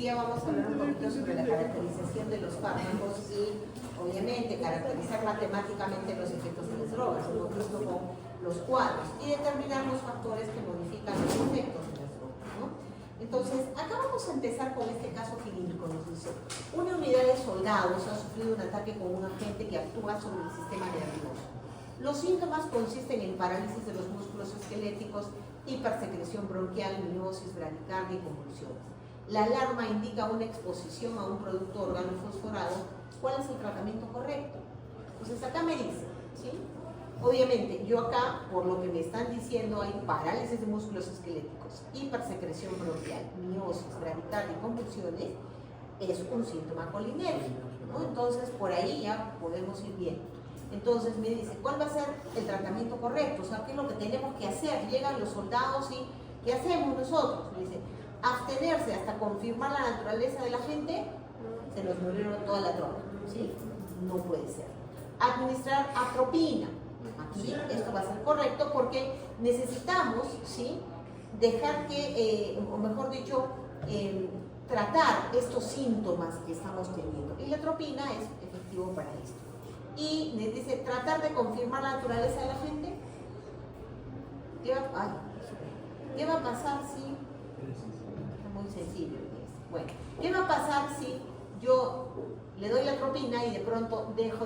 día vamos a hablar un poquito sobre la caracterización de los fármacos y, obviamente, caracterizar matemáticamente los efectos de las drogas, hemos visto con los cuadros, y determinar los factores que modifican los efectos de las drogas, ¿no? Entonces, acá vamos a empezar con este caso clínico. Nos dice, una unidad de soldados ha sufrido un ataque con un agente que actúa sobre el sistema nervioso. Los síntomas consisten en parálisis de los músculos esqueléticos, hipersecreción bronquial, miosis, bradicardia y convulsiones. La alarma indica una exposición a un producto organofosforado. ¿Cuál es el tratamiento correcto? Entonces acá me dice, ¿sí? Obviamente, yo acá, por lo que me están diciendo, hay parálisis de músculos esqueléticos, hipersecreción bronquial, miosis, bradicardia y convulsiones, es un síntoma colinérgico, ¿no? Entonces, por ahí ya podemos ir bien. Entonces me dice, ¿cuál va a ser el tratamiento correcto? O sea, ¿qué es lo que tenemos que hacer? Llegan los soldados y ¿qué hacemos nosotros? Me dice, abstenerse hasta confirmar la naturaleza del agente. Se nos murieron toda la tropa, ¿sí? No puede ser. Administrar atropina. Aquí esto va a ser correcto porque necesitamos, ¿sí?, dejar que, o mejor dicho, tratar estos síntomas que estamos teniendo. Y la atropina es efectivo para esto. Y les dice, tratar de confirmar la naturaleza de la gente. ¿Qué va a pasar si... Muy sencillo. Bueno, ¿qué va a pasar si yo le doy la atropina y de pronto dejo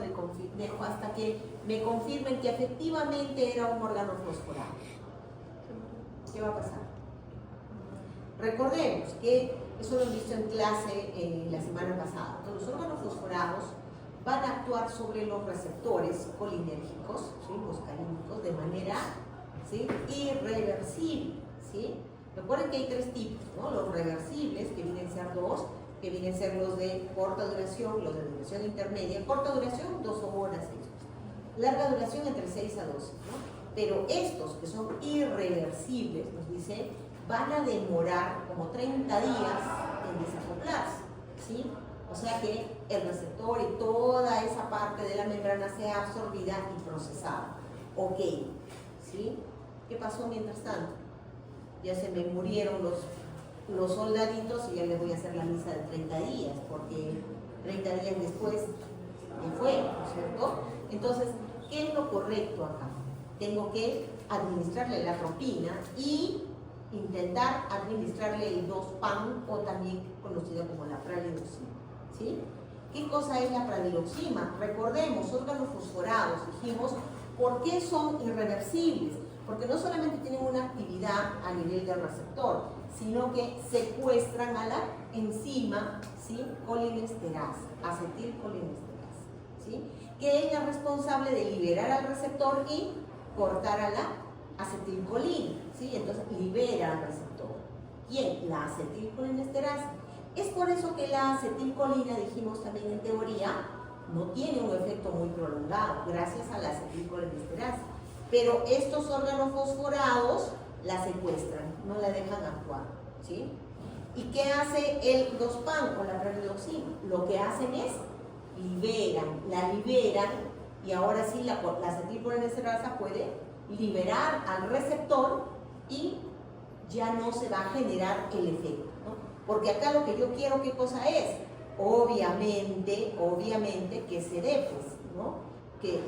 hasta que me confirmen que efectivamente era un órgano fosforado? ¿Qué va a pasar? Recordemos que eso lo hemos visto en clase la semana pasada. Los órganos fosforados van a actuar sobre los receptores colinérgicos, ¿sí?, muscarínicos, de manera, ¿sí?, irreversible, ¿sí? Recuerden que hay tres tipos, ¿no? Los reversibles, que vienen a ser dos, que vienen a ser los de corta duración, los de duración intermedia. Corta duración, 2 horas extras. Larga duración, entre 6 a 12, ¿no? Pero estos, que son irreversibles, nos dice, van a demorar como 30 días en desacoplarse, ¿sí? O sea que el receptor y toda esa parte de la membrana sea absorbida y procesada. Ok, ¿sí? ¿Qué pasó mientras tanto? Ya se me murieron los soldaditos y ya les voy a hacer la misa de 30 días, porque 30 días después me fue, ¿no es cierto? Entonces, ¿qué es lo correcto acá? Tengo que administrarle la atropina y intentar administrarle el 2-PAN, o también conocido como la pralidoxima, ¿sí? ¿Qué cosa es la pralidoxima? Recordemos, órganos fosforados, dijimos, ¿por qué son irreversibles? Porque no solamente tienen una actividad a nivel del receptor, sino que secuestran a la enzima, ¿sí?, colinesterasa, acetilcolinesterasa, ¿sí?, que es la responsable de liberar al receptor y cortar a la acetilcolina, ¿sí? Entonces libera al receptor. ¿Quién? La acetilcolinesterasa. Es por eso que la acetilcolina, dijimos también en teoría, no tiene un efecto muy prolongado, gracias a la acetilcolinesterasa. Pero estos órganos fosforados la secuestran, no la dejan actuar, ¿sí? ¿Y qué hace el 2-PAN o la pralidoxima? Lo que hacen es la liberan, y ahora sí la acetilcolinesterasa puede liberar al receptor y ya no se va a generar el efecto, ¿no? Porque acá lo que yo quiero, ¿qué cosa es? Obviamente que se dé, pues, ¿no? Que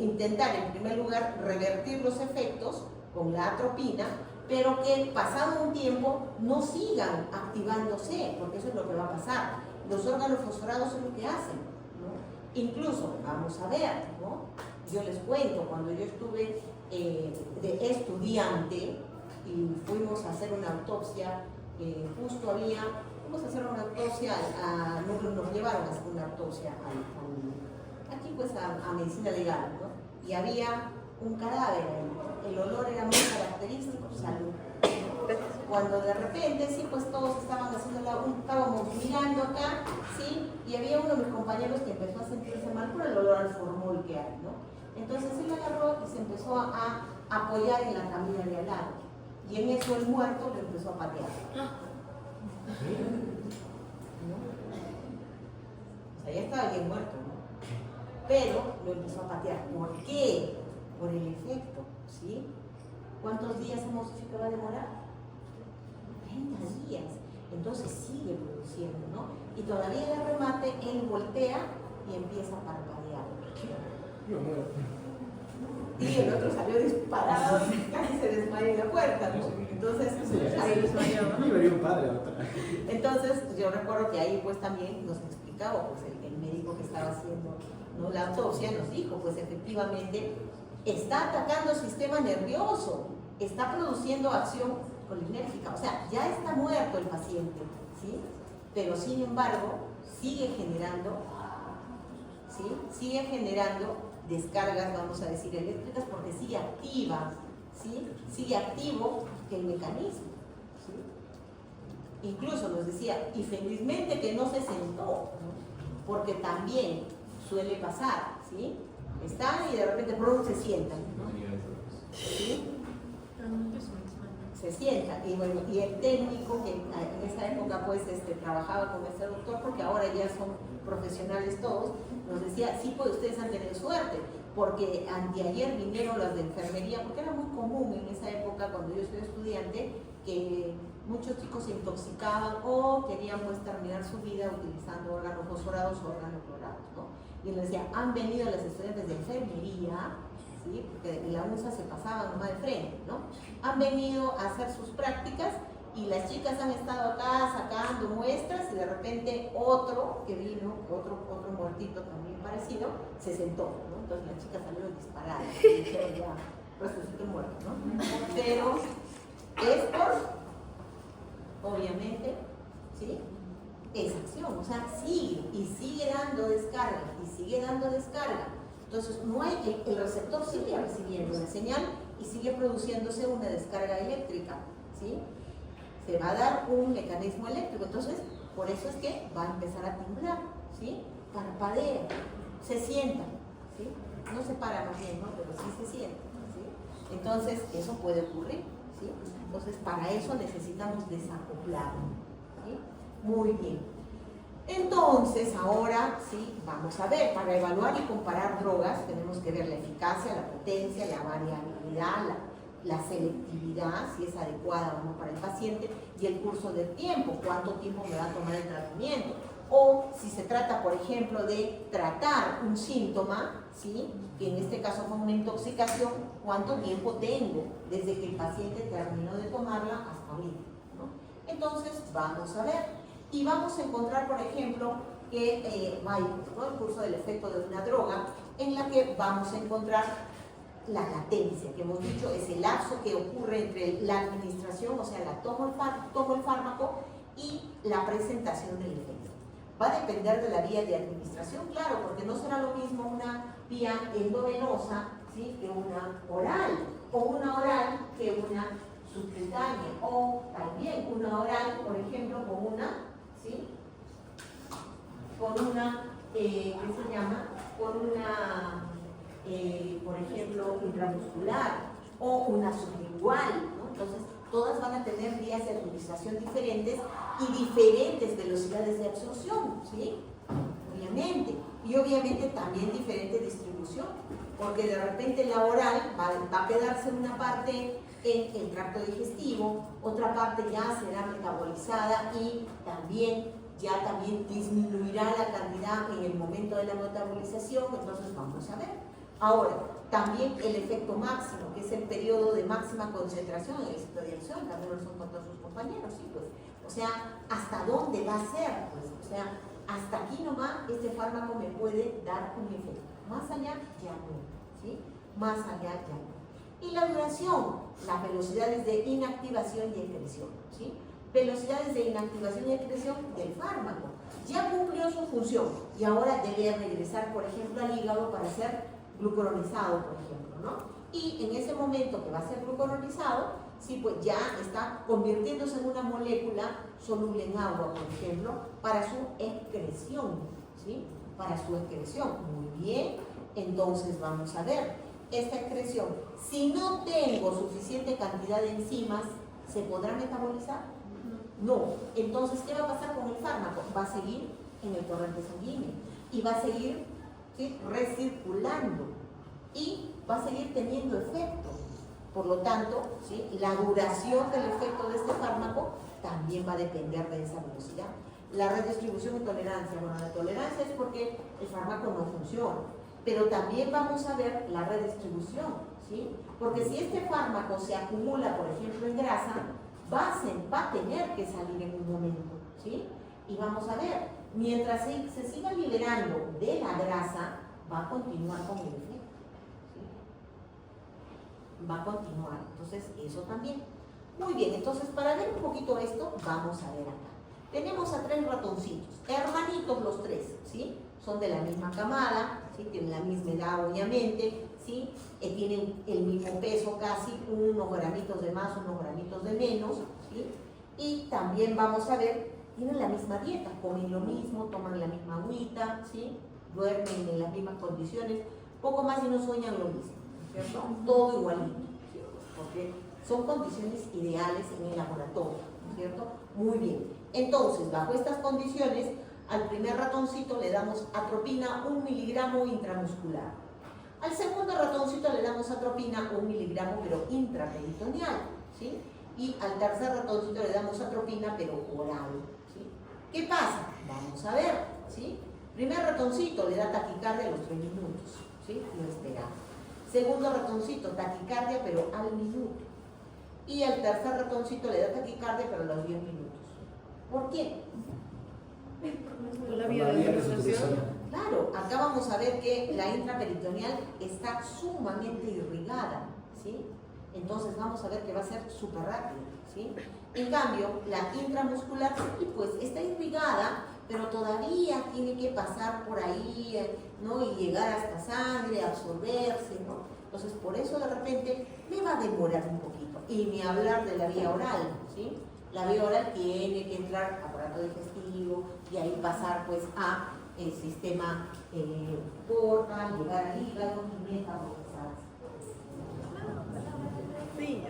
intentar en primer lugar revertir los efectos con la atropina, pero que pasado un tiempo no sigan activándose, porque eso es lo que va a pasar. Los órganos fosforados son lo que hacen, ¿no? Incluso, vamos a ver, ¿no? Yo les cuento, cuando yo estuve de estudiante y fuimos a hacer una autopsia, fuimos a hacer una autopsia, nos llevaron a hacer una autopsia aquí pues a medicina legal, ¿no? Y había un cadáver, el olor era muy característico, salud. Cuando de repente, sí, pues todos estábamos mirando acá, sí, y había uno de mis compañeros que empezó a sentirse mal por el olor al formol que hay, ¿no? Entonces él agarró y se empezó a apoyar en la camilla de al lado, y en eso el muerto lo empezó a patear. ¿No? O sea, ya estaba bien muerto, ¿no? Pero lo empezó a patear. ¿Por qué? Por el efecto, ¿sí? ¿Cuántos días hemos dicho que va a demorar? 30 días. Entonces sí sigue produciendo, ¿no? Y todavía de remate él voltea y empieza a parpadear. Yo muero. Y el otro salió disparado y casi se desmayó en la puerta, ¿no? Entonces, entonces yo recuerdo que ahí pues también nos explicaba pues el médico que estaba haciendo, ¿no?, la autopsia, nos dijo pues efectivamente está atacando el sistema nervioso, está produciendo acción colinérgica, o sea, ya está muerto el paciente, ¿sí? Pero sin embargo sigue generando, ¿sí?, sigue generando descargas, vamos a decir, eléctricas, porque sigue activa, ¿sí?, sigue activo el mecanismo, ¿sí? Incluso nos decía, y felizmente que no se sentó, ¿no?, porque también suele pasar, ¿sí? Están y de repente pronto se sientan, ¿no? ¿Sí? Se sienta, y bueno, y el técnico que en esa época pues trabajaba con este doctor, porque ahora ya son profesionales todos, nos decía, sí, pues ustedes han tenido suerte, porque anteayer vinieron las de enfermería, porque era muy común en esa época cuando yo soy estudiante, que muchos chicos se intoxicaban o querían pues terminar su vida utilizando órganos fosforados o órganos clorados, ¿no? Y les decía, han venido las estudiantes de enfermería, ¿sí?, porque en la UNSA se pasaban nomás de frente, ¿no? Han venido a hacer sus prácticas y las chicas han estado acá sacando muestras y de repente otro que vino, otro muertito también parecido, se sentó, ¿no? Entonces la chica salió disparada y dijeron ya, resucitó muerto, ¿no? Pero es por, obviamente, ¿sí?, es acción, o sea, sigue y sigue dando descarga y sigue dando descarga. Entonces, no hay, el receptor sigue recibiendo la señal y sigue produciéndose una descarga eléctrica, ¿sí? Se va a dar un mecanismo eléctrico, entonces, por eso es que va a empezar a temblar, ¿sí? Parpadea, se sienta, ¿sí? No se para más bien, ¿no?, pero sí se sienta, ¿sí? Entonces, eso puede ocurrir, ¿sí? Entonces, para eso necesitamos desacoplarlo, ¿sí? Muy bien. Entonces, ahora sí, vamos a ver, para evaluar y comparar drogas tenemos que ver la eficacia, la potencia, la variabilidad, la selectividad, si es adecuada o no para el paciente, y el curso del tiempo, cuánto tiempo me va a tomar el tratamiento. O si se trata, por ejemplo, de tratar un síntoma, ¿sí?, que en este caso fue una intoxicación, cuánto tiempo tengo desde que el paciente terminó de tomarla hasta ahorita, ¿no? Entonces, vamos a ver. Y vamos a encontrar, por ejemplo, que hay, ¿no?, el curso del efecto de una droga, en la que vamos a encontrar la latencia, que hemos dicho es el lapso que ocurre entre la administración, o sea, tomo el fármaco y la presentación del efecto. Va a depender de la vía de administración, claro, porque no será lo mismo una vía endovenosa, ¿sí?, que una oral, o una oral que una subcutánea, o también una oral, por ejemplo, con una, ¿sí?, con una, ¿qué se llama?, con una, por ejemplo, intramuscular, o una sublingual, ¿no? Entonces, todas van a tener vías de administración diferentes y diferentes velocidades de absorción, ¿sí?, obviamente, y obviamente también diferente distribución, porque de repente la oral va a quedarse en una parte en el tracto digestivo, otra parte ya será metabolizada y también disminuirá la cantidad en el momento de la metabolización, entonces vamos a ver. Ahora, también el efecto máximo, que es el periodo de máxima concentración en el sitio de acción, también lo son con todos sus compañeros, ¿sí? Pues, o sea, ¿hasta dónde va a ser? Pues, o sea, hasta aquí nomás este fármaco me puede dar un efecto. Más allá, ya no, ¿sí? Más allá, ya no. Y la duración, las velocidades de inactivación y excreción, ¿sí? Velocidades de inactivación y excreción del fármaco. Ya cumplió su función y ahora debe regresar, por ejemplo, al hígado para ser glucuronizado, por ejemplo, ¿no? Y en ese momento que va a ser glucuronizado, sí, pues ya está convirtiéndose en una molécula soluble en agua, por ejemplo, para su excreción, ¿sí? Para su excreción. Muy bien, entonces vamos a ver esta excreción. Si no tengo suficiente cantidad de enzimas, ¿se podrá metabolizar? No. Entonces, ¿qué va a pasar con el fármaco? Va a seguir en el torrente sanguíneo y va a seguir, ¿sí?, recirculando y va a seguir teniendo efecto. Por lo tanto, ¿sí?, la duración del efecto de este fármaco también también va a depender de esa velocidad. La redistribución y tolerancia, bueno, la tolerancia es porque el fármaco no funciona, pero también vamos a ver la redistribución, ¿sí? Porque si este fármaco se acumula, por ejemplo, en grasa, va a tener que salir en un momento, ¿sí? Y vamos a ver, mientras se siga liberando de la grasa, va a continuar con el efecto, ¿sí? Va a continuar, entonces eso también. Muy bien, entonces para ver un poquito esto, vamos a ver acá. Tenemos a 3 ratoncitos, hermanitos los 3, ¿sí? Son de la misma camada, ¿sí? Tienen la misma edad obviamente, ¿sí? Tienen el mismo peso casi, unos gramitos de más, unos gramitos de menos, ¿sí? Y también vamos a ver, tienen la misma dieta, comen lo mismo, toman la misma agüita, ¿sí? Duermen en las mismas condiciones, poco más y no sueñan lo mismo, ¿cierto? Todo igualito, ¿sí? Porque son condiciones ideales en el laboratorio, ¿cierto? Muy bien. Entonces, bajo estas condiciones, al primer ratoncito le damos atropina 1 miligramo intramuscular. Al segundo ratoncito le damos atropina 1 miligramo, pero intraperitoneal, ¿sí? Y al tercer ratoncito le damos atropina, pero oral, ¿sí? ¿Qué pasa? Vamos a ver, ¿sí? Primer ratoncito le da taquicardia a los 3 minutos, ¿sí? Lo esperamos. Segundo ratoncito, taquicardia, pero al minuto. Y al tercer ratoncito le da taquicardia, pero a los 10 minutos. ¿Por qué? Por la vía de circulación. Claro, acá vamos a ver que la intraperitoneal está sumamente irrigada, ¿sí? Entonces vamos a ver que va a ser súper rápido, ¿sí? En cambio, la intramuscular, sí, pues está irrigada, pero todavía tiene que pasar por ahí, ¿no? Y llegar hasta sangre, absorberse, ¿no? Entonces, por eso de repente me va a demorar un poquito. Y ni hablar de la vía oral, ¿sí? La vía oral tiene que entrar aparato digestivo y ahí pasar pues a el sistema portal, llegar al hígado y metabolizar. Sí.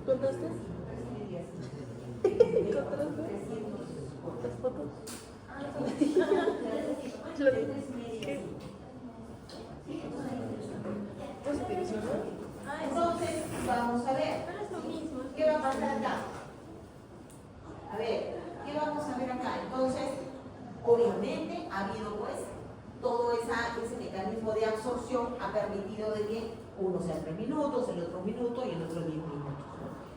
¿Contaste? ¿Contaste? ¿Las fotos? Entonces, vamos a ver. ¿Qué va a pasar acá? A ver, ¿qué vamos a ver acá? Entonces, obviamente ha habido pues todo ese mecanismo de absorción ha permitido de que uno sea 3 minutos, el otro 1 minuto y el otro 10 minutos.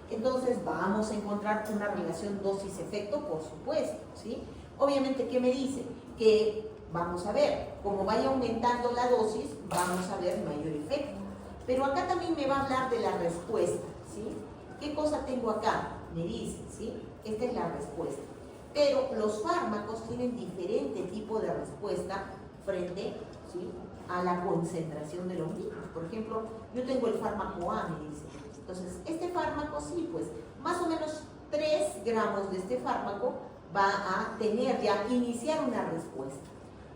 Entonces vamos a encontrar una relación dosis-efecto, por supuesto, ¿sí? Obviamente, ¿qué me dice? Que vamos a ver, como vaya aumentando la dosis, vamos a ver mayor efecto. Pero acá también me va a hablar de la respuesta, ¿sí? ¿Qué cosa tengo acá? Me dice, ¿sí? Esta es la respuesta. Pero los fármacos tienen diferente tipo de respuesta frente, ¿sí?, a la concentración de los mismos. Por ejemplo, yo tengo el fármaco A, me dice. Entonces, este fármaco sí, pues, más o menos 3 gramos de este fármaco va a tener ya, iniciar una respuesta.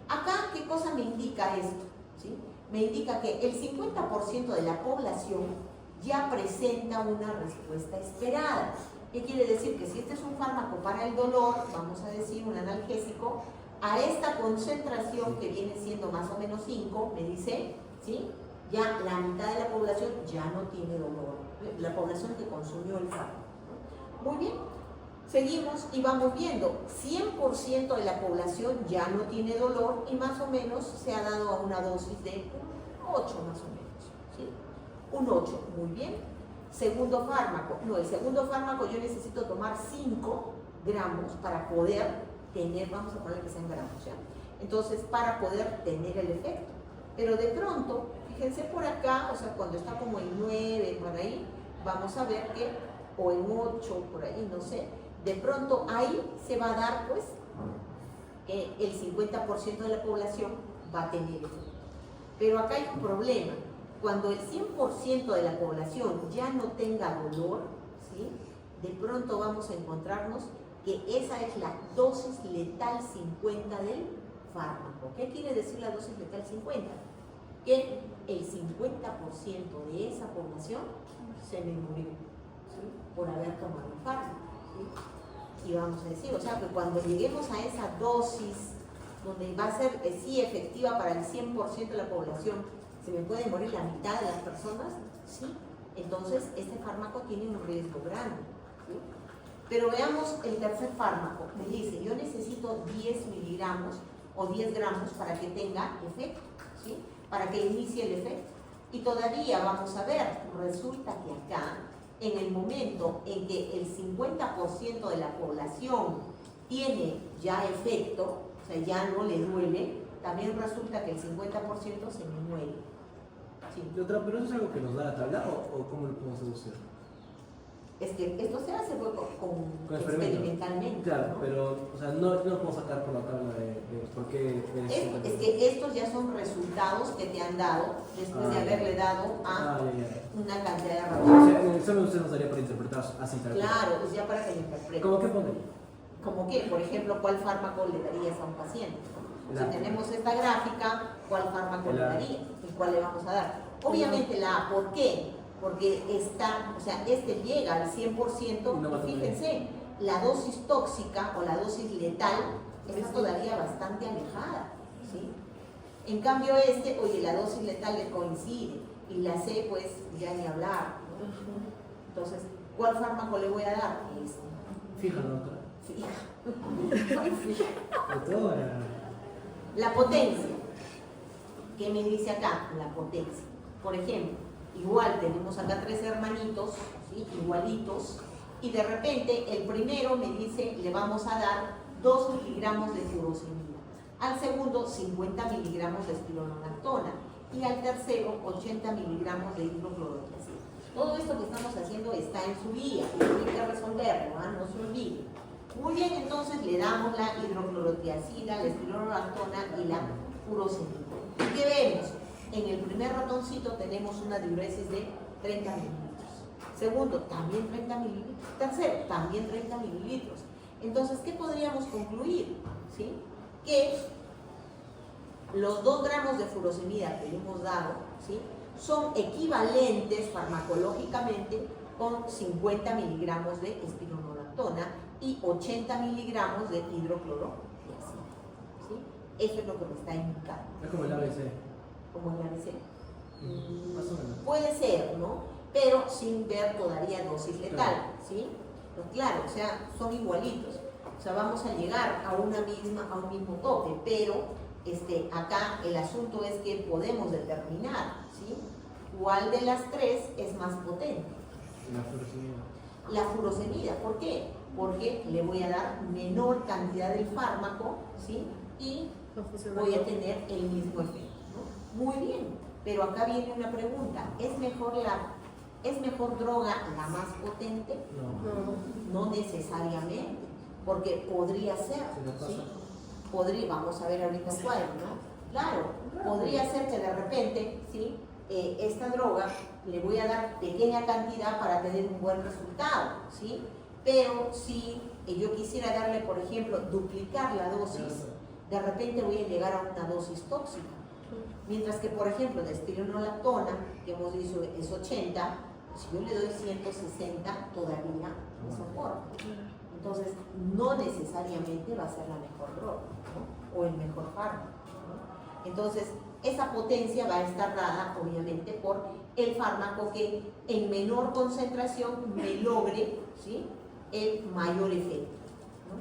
Acá, ¿qué cosa me indica esto? ¿Sí? Me indica que el 50% de la población ya presenta una respuesta esperada. ¿Qué quiere decir? Que si este es un fármaco para el dolor, vamos a decir un analgésico, a esta concentración que viene siendo más o menos 5, me dice, ¿sí?, ya la mitad de la población ya no tiene dolor, la población que consumió el fármaco. Muy bien, seguimos y vamos viendo, 100% de la población ya no tiene dolor y más o menos se ha dado a una dosis de 8 más o menos, ¿sí? Un 8, muy bien. Segundo fármaco, no, el segundo fármaco yo necesito tomar 5 gramos para poder tener, vamos a poner que sean gramos, ¿ya? Entonces, para poder tener el efecto. Pero de pronto, fíjense por acá, o sea, cuando está como en 9, por ahí, vamos a ver que, o en 8, por ahí, no sé, de pronto ahí se va a dar, pues, que el 50% de la población va a tener efecto. Pero acá hay un problema. Cuando el 100% de la población ya no tenga dolor, ¿sí?, de pronto vamos a encontrarnos que esa es la dosis letal 50 del fármaco. ¿Qué quiere decir la dosis letal 50? Que el 50% de esa población se me murió, ¿sí?, por haber tomado el fármaco, ¿sí? Y vamos a decir, o sea, que cuando lleguemos a esa dosis, donde va a ser sí efectiva para el 100% de la población, ¿Se me puede morir la mitad de las personas? Sí. Entonces, este fármaco tiene un riesgo grande. ¿Sí? Pero veamos el tercer fármaco. Me dice, yo necesito 10 miligramos o 10 gramos para que tenga efecto, ¿sí? Para que inicie el efecto. Y todavía vamos a ver, resulta que acá, en el momento en que el 50% de la población tiene ya efecto, o sea, ya no le duele, también resulta que el 50% se me muere. ¿Sí? Pero eso es algo que nos da la tabla o cómo lo podemos deducir. Es que esto se hace experimentalmente. Claro, ¿no? pero o sea, no lo podemos sacar por la tabla de por qué. Es que estos ya son resultados que te han dado después de haberle dado a una cantidad de ratones. O sea, en el examen usted nos daría para interpretar así tal. Claro, pues ya para que lo interprete. ¿Cómo qué pone? Como que, por ejemplo, ¿cuál fármaco le darías a un paciente? Si tenemos esta gráfica, ¿cuál fármaco le daría? ¿Y cuál le vamos a dar? Obviamente la A, ¿por qué? Porque está, o sea, este llega al 100%, no, y fíjense, la dosis tóxica o la dosis letal está todavía bastante alejada, ¿sí? En cambio oye, la dosis letal le coincide, y la C, pues, ya ni hablar, ¿no? Entonces, ¿cuál fármaco le voy a dar? Fija, doctora. Fija. Doctora. La potencia. ¿Qué me dice acá? La potencia. Por ejemplo, igual tenemos acá 3 hermanitos, ¿sí? Igualitos, y de repente el primero me dice, le vamos a dar 2 miligramos de furosemida, al segundo 50 miligramos de espironolactona y al tercero 80 miligramos de hidroclorotiazida. Todo esto que estamos haciendo está en su guía, hay que resolverlo, no se olvide. Muy bien, entonces le damos la hidroclorotiazida, la espironolactona y la furosemida. ¿Qué vemos? En el primer ratoncito tenemos una diuresis de 30 mililitros. Segundo, también 30 mililitros. Tercero, también 30 mililitros. Entonces, ¿qué podríamos concluir? ¿Sí? Que los 2 gramos de furosemida que le hemos dado, ¿sí?, son equivalentes farmacológicamente con 50 miligramos de espironolactona y 80 miligramos de hidroclorotiazida. ¿Sí? Eso es lo que me está indicando. Es como el ABC. Como el ABC. Más o menos. Puede ser, ¿no? Pero sin ver todavía dosis letal, ¿sí? Pues claro, o sea, son igualitos. O sea, vamos a llegar a un mismo tope, pero acá el asunto es que podemos determinar, ¿sí?, cuál de las 3 es más potente. La furosemida. La furosemida, ¿por qué? Porque le voy a dar menor cantidad del fármaco, ¿sí?, y voy a tener el mismo efecto, ¿no? Muy bien, pero acá viene una pregunta: ¿es mejor droga la más potente? No necesariamente, porque podría ser, ¿sí? Vamos a ver ahorita el cuadro, ¿no? Claro, podría ser que de repente, ¿sí?, esta droga le voy a dar pequeña cantidad para tener un buen resultado, ¿sí? Pero si yo quisiera darle, por ejemplo, duplicar la dosis, de repente voy a llegar a una dosis tóxica. Mientras que, por ejemplo, de espironolactona, que hemos dicho es 80, si yo le doy 160, todavía me soporta. Entonces, no necesariamente va a ser la mejor droga, ¿no?, o el mejor fármaco, ¿no? Entonces, esa potencia va a estar dada, obviamente, por el fármaco que en menor concentración me logre, ¿sí?, el mayor efecto, ¿no?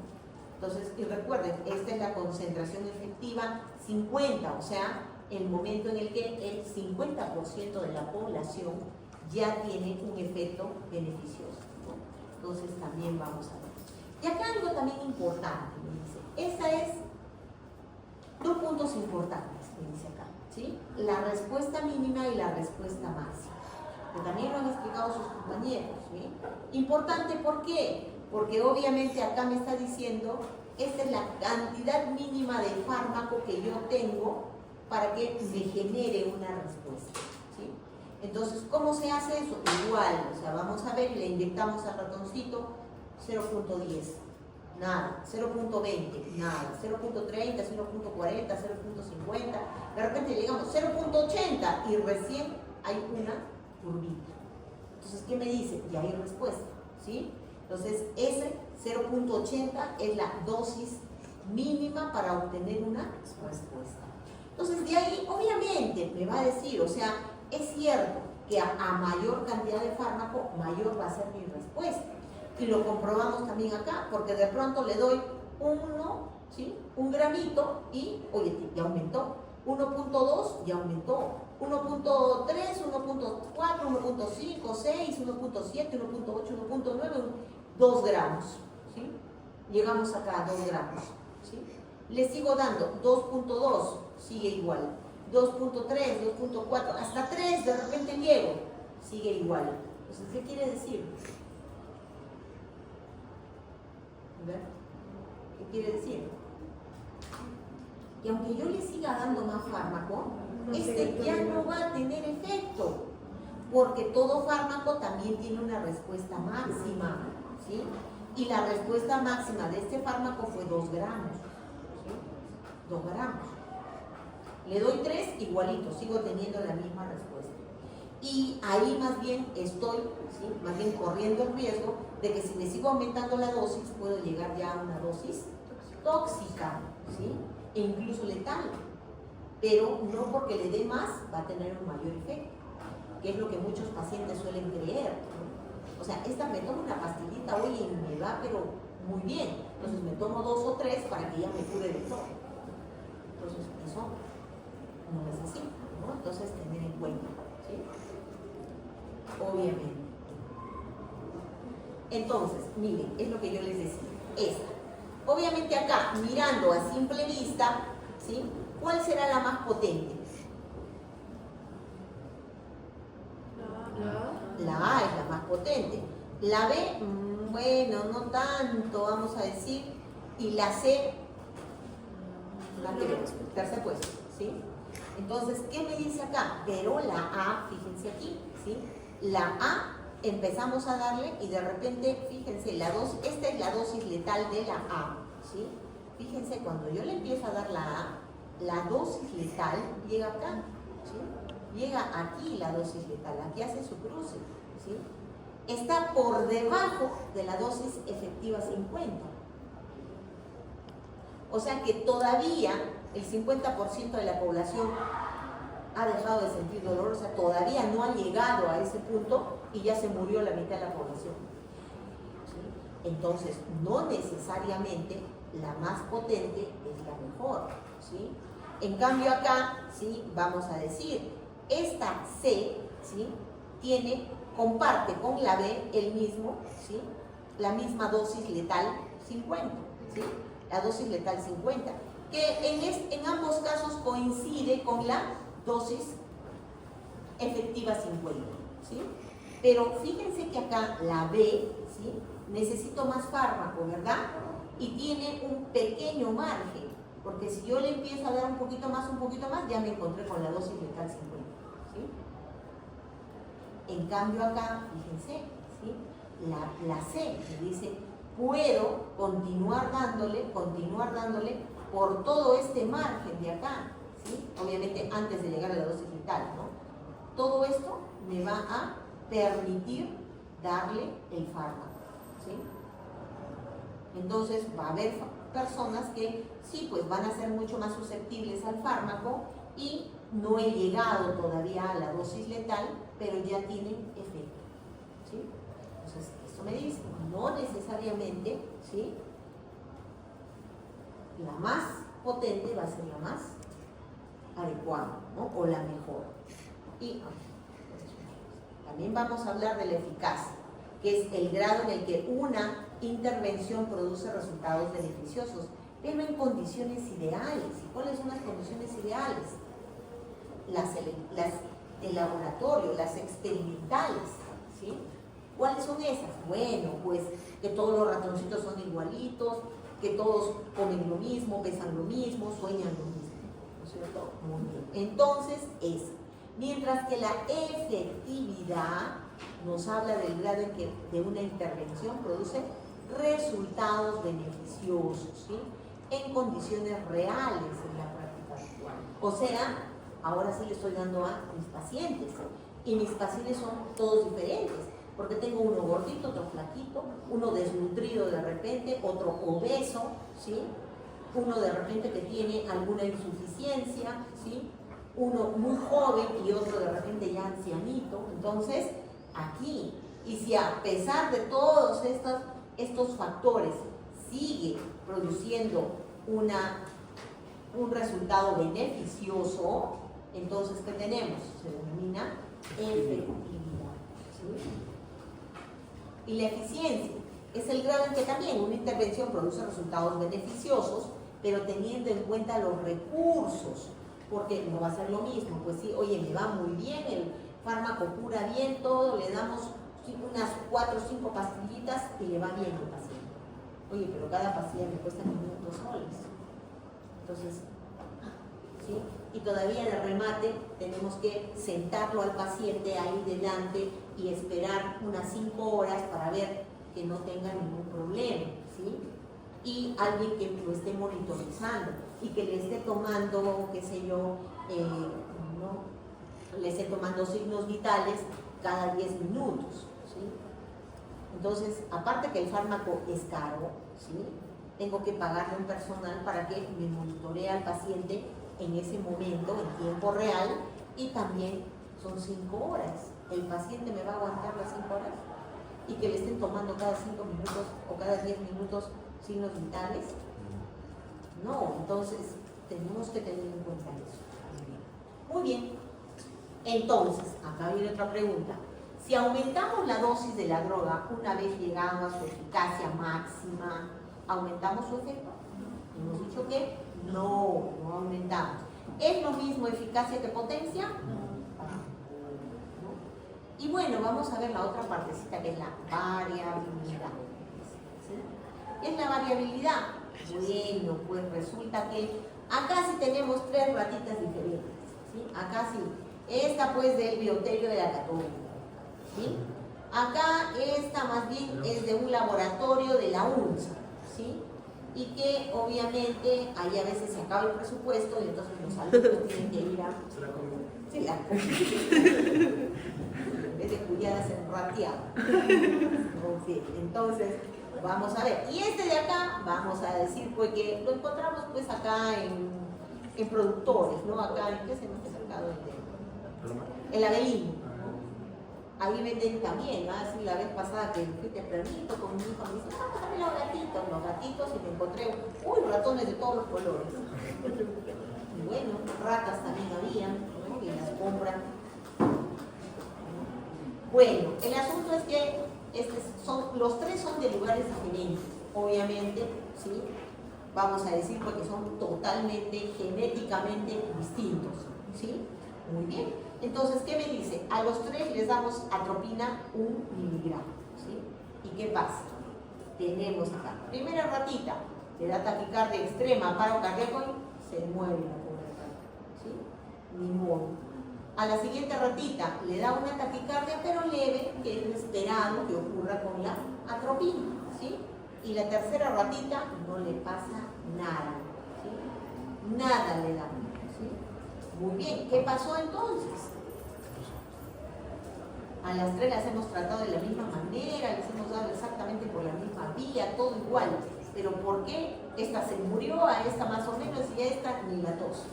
Entonces, y recuerden, esta es la concentración efectiva 50, o sea, el momento en el que el 50% de la población ya tiene un efecto beneficioso, ¿no? Entonces, también vamos a ver. Y acá algo también importante, me dice, esta es 2 puntos importantes, me dice acá, ¿sí? La respuesta mínima y la respuesta máxima, que también lo han explicado sus compañeros, ¿sí? Importante, ¿por qué? Porque obviamente acá me está diciendo, esta es la cantidad mínima de fármaco que yo tengo para que me genere una respuesta, ¿sí? Entonces, ¿cómo se hace eso? Igual, o sea, vamos a ver, le inyectamos al ratoncito 0.10, nada, 0.20, nada, 0.30, 0.40, 0.50, de repente llegamos 0.80 y recién hay una curvita. Entonces, ¿qué me dice? Ya hay respuesta, ¿sí? Entonces, ese 0.80 es la dosis mínima para obtener una respuesta. Entonces, de ahí, obviamente, me va a decir, o sea, es cierto que a mayor cantidad de fármaco, mayor va a ser mi respuesta. Y lo comprobamos también acá, porque de pronto le doy ¿sí? Un gramito y, oye, ya aumentó. 1.2 ya aumentó. 1.3, 1.4, 1.5, 6, 1.7, 1.8, 1.9, 2 gramos. ¿Sí? Llegamos acá a 2 gramos. ¿Sí? Le sigo dando 2.2, sigue igual. 2.3, 2.4, hasta 3 de repente llego, sigue igual. Entonces, ¿qué quiere decir? ¿Ver? ¿Qué quiere decir? Que aunque yo le siga dando más fármaco, este ya no va a tener efecto, porque todo fármaco también tiene una respuesta máxima, ¿sí? Y la respuesta máxima de este fármaco fue 2 gramos, ¿sí? 2 gramos. Le doy 3, igualito, sigo teniendo la misma respuesta. Y ahí más bien estoy, ¿sí? Más bien corriendo el riesgo de que si me sigo aumentando la dosis, puedo llegar ya a una dosis tóxica, ¿sí? E incluso letal. Pero no porque le dé más va a tener un mayor efecto, que es lo que muchos pacientes suelen creer, ¿no? O sea, me tomo una pastillita hoy y me va, pero muy bien. Entonces me tomo 2 o 3 para que ya me cure de todo. Entonces, eso no es así, ¿no? Entonces, tener en cuenta, ¿sí? Obviamente. Entonces, miren, es lo que yo les decía. Esta. Obviamente acá, mirando a simple vista, ¿sí? ¿Cuál será la más potente? La A es la más potente. La B, bueno, no tanto, vamos a decir. Y la C, la tercer puesto, ¿sí? Entonces, ¿qué me dice acá? Pero la A, fíjense aquí, ¿sí? La A empezamos a darle y de repente, fíjense, esta es la dosis letal de la A, ¿sí? Fíjense, cuando yo le empiezo a dar la A, la dosis letal llega acá, ¿sí? Llega aquí la dosis letal, aquí hace su cruce, ¿sí? Está por debajo de la dosis efectiva 50. O sea que todavía el 50% de la población ha dejado de sentir dolor, o sea, todavía no ha llegado a ese punto y ya se murió la mitad de la población. ¿Sí? Entonces, no necesariamente la más potente es la mejor, ¿sí? En cambio acá, ¿sí? Vamos a decir, esta C, ¿sí? Comparte con la B ¿sí? La misma dosis letal 50, ¿sí? La dosis letal 50, que en ambos casos coincide con la dosis efectiva 50, ¿sí? Pero fíjense que acá la B, ¿sí? Necesito más fármaco, ¿verdad? Y tiene un pequeño margen, porque si yo le empiezo a dar un poquito más, ya me encontré con la dosis letal 50, ¿sí? En cambio acá, fíjense, ¿sí? La C me dice, puedo continuar dándole por todo este margen de acá, ¿sí? Obviamente antes de llegar a la dosis letal, ¿no? Todo esto me va a permitir darle el fármaco, ¿sí? Entonces va a haber personas que sí, pues van a ser mucho más susceptibles al fármaco y no he llegado todavía a la dosis letal, pero ya tienen efecto, ¿sí? Entonces, esto me dice, no necesariamente, ¿sí? La más potente va a ser la más adecuada, ¿no? O la mejor. Y también vamos a hablar de la eficacia, que es el grado en el que una intervención produce resultados beneficiosos, pero en condiciones ideales. ¿Y cuáles son las condiciones ideales? Las del laboratorio, las experimentales, ¿sí? ¿Cuáles son esas? Bueno, pues que todos los ratoncitos son igualitos, que todos comen lo mismo, pesan lo mismo, sueñan lo mismo, ¿no es cierto? Muy bien. Entonces, mientras que la efectividad nos habla del grado en que de una intervención produce resultados beneficiosos, ¿sí? En condiciones reales en la práctica actual. O sea, ahora sí le estoy dando a mis pacientes, y mis pacientes son todos diferentes, porque tengo uno gordito, otro flaquito, uno desnutrido de repente, otro obeso, ¿sí? Uno de repente que tiene alguna insuficiencia, ¿sí? Uno muy joven y otro de repente ya ancianito. Entonces, aquí, y si a pesar de todos estos factores sigue produciendo un resultado beneficioso, entonces, ¿qué tenemos? Se denomina efectividad, ¿sí? Y la eficiencia es el grado en que también una intervención produce resultados beneficiosos, pero teniendo en cuenta los recursos, porque no va a ser lo mismo. Pues sí, oye, me va muy bien, el fármaco cura bien todo, le damos unas 4 o 5 pastillitas y le va bien al paciente. Oye, pero cada pastilla me cuesta 500 soles. Entonces, ¿sí? Y todavía de remate tenemos que sentarlo al paciente ahí delante y esperar unas 5 horas para ver que no tenga ningún problema, ¿sí? Y alguien que lo esté monitorizando y que le esté tomando, qué sé yo, ¿no? Le esté tomando signos vitales cada 10 minutos, ¿sí? Entonces, aparte que el fármaco es caro, ¿sí? Tengo que pagarle un personal para que me monitoree al paciente en ese momento, en tiempo real, y también son 5 horas. ¿El paciente me va a aguantar las 5 horas? Y que le estén tomando cada 5 minutos o cada 10 minutos signos vitales. No, entonces tenemos que tener en cuenta eso. Muy bien. Entonces, acá viene otra pregunta. Si aumentamos la dosis de la droga una vez llegando a su eficacia máxima, ¿aumentamos su efecto? Hemos dicho que no aumentamos. ¿Es lo mismo eficacia que potencia? No. Y bueno, vamos a ver la otra partecita que es la variabilidad. ¿Sí? ¿Qué es la variabilidad? Bueno, pues resulta que acá sí tenemos 3 ratitas diferentes. ¿Sí? Acá sí. Esta pues del bioterio de la católica. ¿Sí? Acá esta más bien es de un laboratorio de la UNSA. ¿Sí? Y que obviamente ahí a veces se acaba el presupuesto y entonces los alumnos tienen que ir a... Sí, la en vez de cuyadas en rateado. Okay. Entonces, vamos a ver. Y este de acá, vamos a decir, pues que lo encontramos pues acá en productores, ¿no? Acá, ¿en qué se nos ha sacado el Avelino? Ahí venden también, ¿no? Así la vez pasada que fui tempranito con mi hijo, me dice, vamos a ver los gatitos, y me encontré, ratones de todos los colores. Y bueno, ratas también había, ¿no? Y las compran. Bueno, el asunto es que los 3 son de lugares diferentes, obviamente, ¿sí? Vamos a decir porque son totalmente, genéticamente distintos, ¿sí? Muy bien. Entonces, ¿qué me dice? A los 3 les damos atropina 1 miligramo, ¿sí? ¿Y qué pasa? Tenemos acá, primera ratita, le da taquicardia extrema, paro cardíaco y se muere la pobre rata, ¿sí? Ni modo. A la siguiente ratita le da una taquicardia pero leve, que es lo esperado que ocurra con la atropina, ¿sí? Y la tercera ratita no le pasa nada, ¿sí? Nada le da, ¿sí? Muy bien, ¿qué pasó entonces? A las 3 las hemos tratado de la misma manera, les hemos dado exactamente por la misma vía, todo igual. Pero ¿por qué esta se murió, a esta más o menos y a esta ni la tos?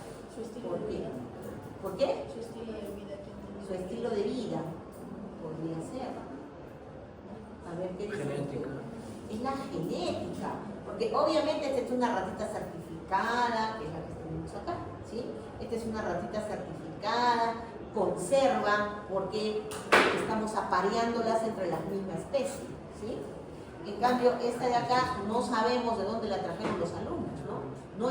¿Por qué? ¿Por qué? Su estilo de vida. Su estilo de vida podría ser. A ver qué dice. Genética. Es la genética. Porque obviamente esta es una ratita certificada, que es la que tenemos acá, ¿sí? Esta es una ratita certificada, conserva, porque estamos apareándolas entre la misma especie, ¿sí? En cambio, esta de acá no sabemos de dónde la trajeron los alumnos, ¿no? No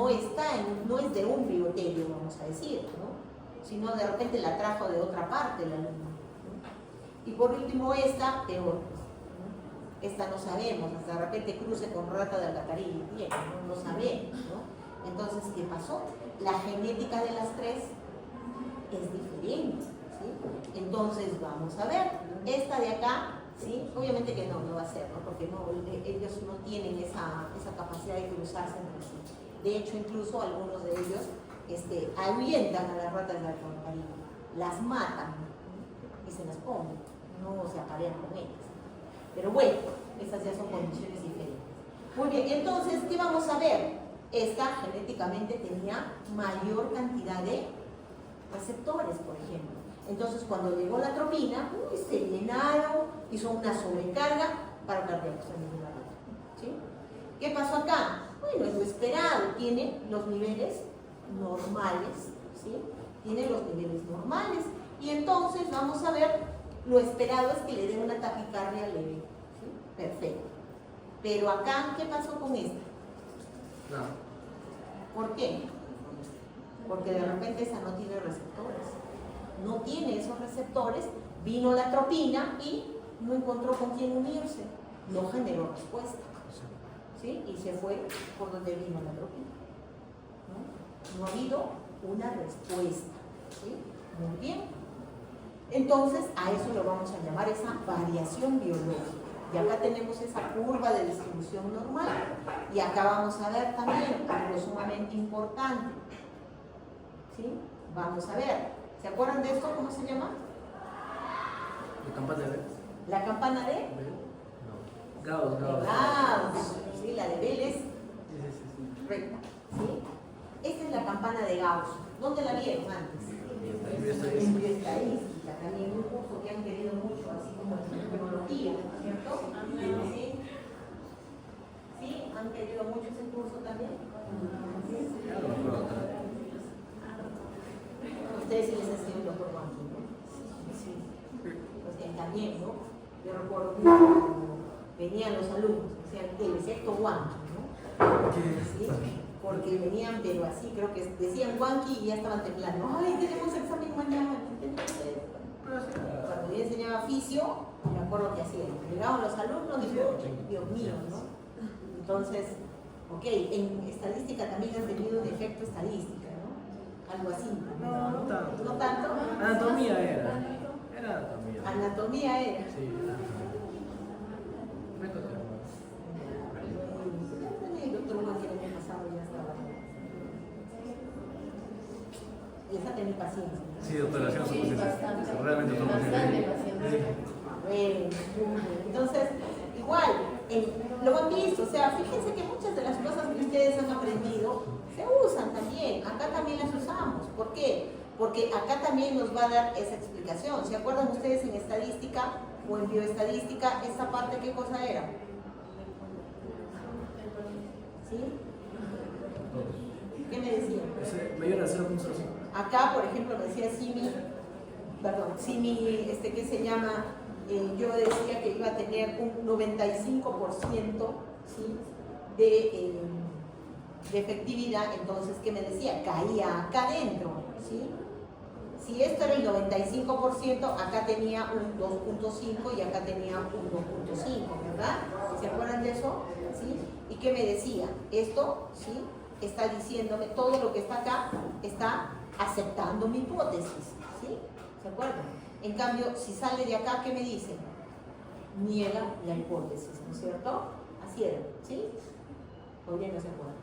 es de un bioterio, vamos a decir, ¿no? Sino de repente la trajo de otra parte el alumno, ¿no? Y por último esta, peor, ¿no? Esta no sabemos, hasta de repente cruce con rata de alcantarilla, bien, no sabemos, ¿no? Entonces, ¿qué pasó? La genética de las 3 es diferente, ¿sí? Entonces, vamos a ver, esta de acá, ¿sí? Obviamente que no va a ser, ¿no? Porque ellos no tienen esa capacidad de cruzarse entre sí. De hecho, incluso algunos de ellos ahuyentan a las ratas de la alcantarilla, las matan, ¿no? Y se las comen, no se aparean con ellas. Pero bueno, estas ya son condiciones diferentes. Muy bien, entonces, ¿qué vamos a ver? esta genéticamente tenía mayor cantidad de receptores, por ejemplo. Entonces, cuando llegó la atropina, se llenaron, hizo una sobrecarga para cardíacos a nivel alto, ¿sí? ¿Qué pasó acá? Bueno, es lo esperado, tiene los niveles normales, ¿sí? Tiene los niveles normales. Y entonces vamos a ver, lo esperado es que le dé una taquicardia leve, ¿sí? Perfecto. Pero acá, ¿qué pasó con esta? No. ¿Por qué? Porque de repente esa no tiene receptores. No tiene esos receptores, vino la atropina y no encontró con quién unirse. No generó respuesta. ¿Sí? Y se fue por donde vino la atropina. ¿No? No ha habido una respuesta. ¿Sí? Muy bien. Entonces, a eso lo vamos a llamar esa variación biológica. Y acá tenemos esa curva de distribución normal. Y acá vamos a ver también algo sumamente importante. ¿Sí? Vamos a ver. ¿Se acuerdan de esto? ¿Cómo se llama? ¿La campana de Bell? La campana de No. Gauss. Gauss. ¿Sí? La de Bell es Sí. recta. ¿Sí? Esta es la campana de Gauss. ¿Dónde la vieron antes? En bioestadística, también un curso que han querido mucho, así como en biología, ¿cierto? ¿Sí? ¿Sí? ¿Han querido mucho ese curso también? Ustedes sí les han sido el doctor Wanky, ¿no? Sí. Pues él también, ¿no? Yo recuerdo que cuando venían los alumnos, decían el efecto Wanky, ¿no? ¿Sí? Porque venían, pero así, creo que decían Wanky y ya estaban temblando. ¡Ay, tenemos examen mañana! Cuando yo enseñaba fisio, me acuerdo que hacían. Llegaban los alumnos y yo, Dios mío, ¿no? Entonces, ok, en estadística también han tenido un efecto estadística, ¿no? Algo así. No tanto. ¿No tanto? Anatomía era. Era anatomía. Anatomía era. Sí, me tocó. El doctor Wanky el año pasado ya estaba. Y esa tenía paciencia. Sí, doctora, hacemos su paciencia. Bastante. Realmente tomamos Bastante paciencia. Entonces, igual, lo han visto, o sea, fíjense que muchas de las cosas que ustedes han aprendido se usan también, acá también las usamos. ¿Por qué? Porque acá también nos va a dar esa explicación. ¿Se acuerdan ustedes en estadística o en bioestadística, esa parte qué cosa era? ¿Sí? ¿Qué me decían? Mayor a 0.05. Acá, por ejemplo, me decía Simi, ¿qué se llama? Yo decía que iba a tener un 95%, ¿sí? de efectividad. Entonces, ¿qué me decía? Caía acá adentro, ¿sí? Si esto era el 95%, acá tenía un 2.5 y acá tenía un 2.5, ¿verdad? ¿Se acuerdan de eso? ¿Sí? ¿Y qué me decía? Esto, ¿sí? Está diciéndome, todo lo que está acá está aceptando mi hipótesis, ¿sí? ¿Se acuerdan? En cambio, si sale de acá, ¿qué me dice? Niega la hipótesis, ¿no es cierto? Así era, ¿sí? Todavía no se acuerdan.